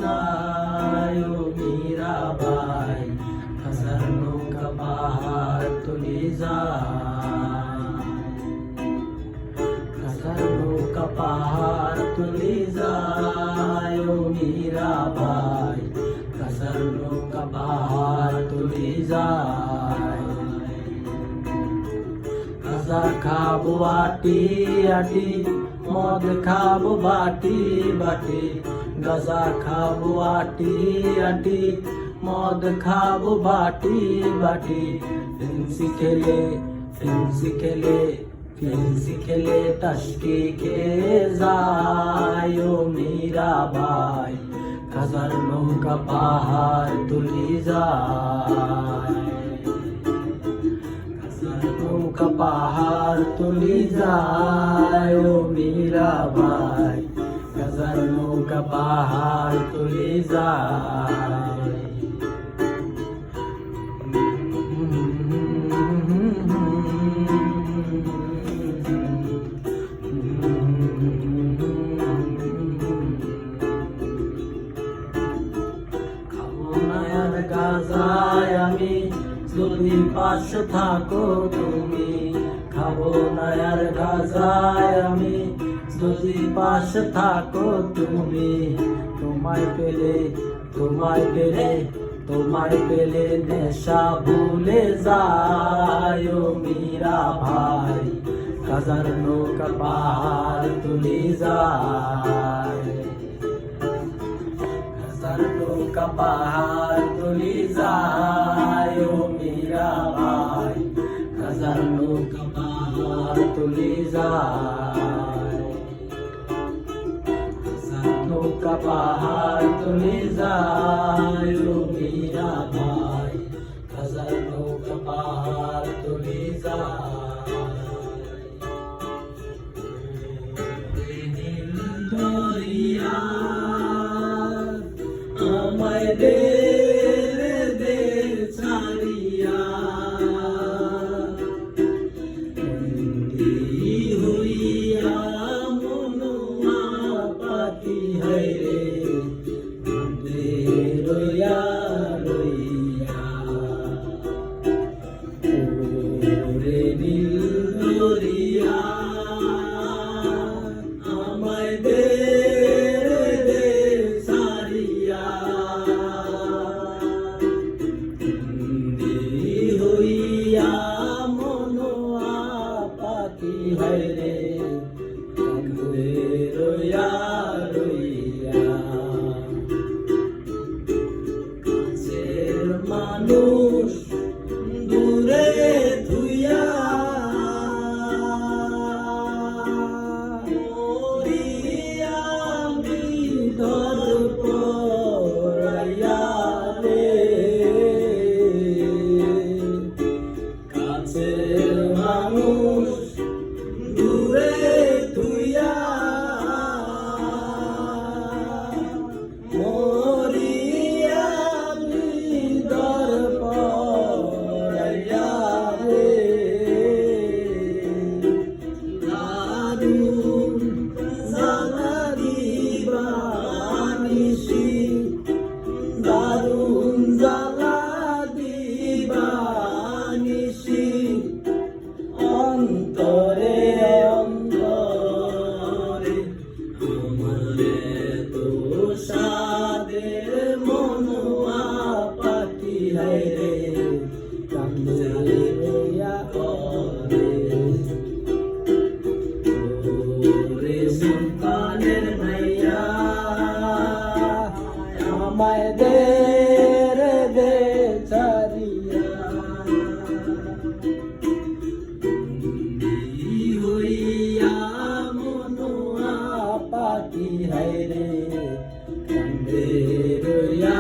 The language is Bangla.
যায় ও মীরাবাই, হাজার নৌকা পাহাড় তুলি যায়, হাজার নৌকা পাহাড় তুলি যায় ও মীরাবাই, হাজার নৌকা পাহাড় তুলি যায়। গাঁজা খাবো আটি আটি, মদ খাবো বাটি বাটি, গাঁজা খাবো আটি আটি, মদ খাবো বাটি বাটি। ফিন্সি খেলে ফিন্সি খেলে ফিন্সি খেলে টাস্কি খেয়ে যায় ও মীরাবাই, হাজার নৌকা পাহাড় তুলি যায়, নৌকা পাহাড় তুলি যায় ও মীরাবাই, হাজার নৌকা পাহাড় তুলি যায়। খাবো না আর গাঁজায় আমি, যদি পাশে থাকো তুমি, খাবো না আর গাঁজায় আমি, যদি পাশে থাকো তুমি। তোমায় পেলে তোমায় পেলে তোমায় পেলে নেশা ভুলে যায় ও মীরাবাই, হাজার নৌকা পাহাড় তুলি যায়, হাজার নৌকা পাহাড় তুলি যায় ও মীরাবাই, হাজার নৌকা পাহাড় তুলি যায়, হাজার নৌকা পাহাড় তুলি যায় ও মীরাবাই, হাজার নৌকা পাহাড় তুলি যায়। নীল দরিয়া আমায় দে দে ছাড়িয়া, বন্দী হইয়া মনুয়া পাখি হায়রে, দে রইয়া রইয়া। ওরে নীল দরিয়া আমায় দে দে ছাড়িয়া, বন্দী হইয়া মনুয়া পাখি হায়রে, কান্দে রইয়া রইয়া। কাছের মানুষ দূরে ধুইয়া, মরিয়া আমি ধর পড়াইয়া রে, কাছের মানুষ দূরে ধুইয়া, মরিয়া আমি ধর পড়াইয়া রে। দারুণ জ্বালা দিবা নিশি, দারুণ জ্বালা দিবা নিশি, অন্তরে অন্তরে আমারে তো সাদের মনুয়া পাখি হায়রে, কান্দে রইয়া করে। ওরে সন্তানের মাইয়া আমায় দে রে দে ছাড়িয়া, বন্দী হইয়া মনুয়া পাখি হায়রে, কান্দে রইয়া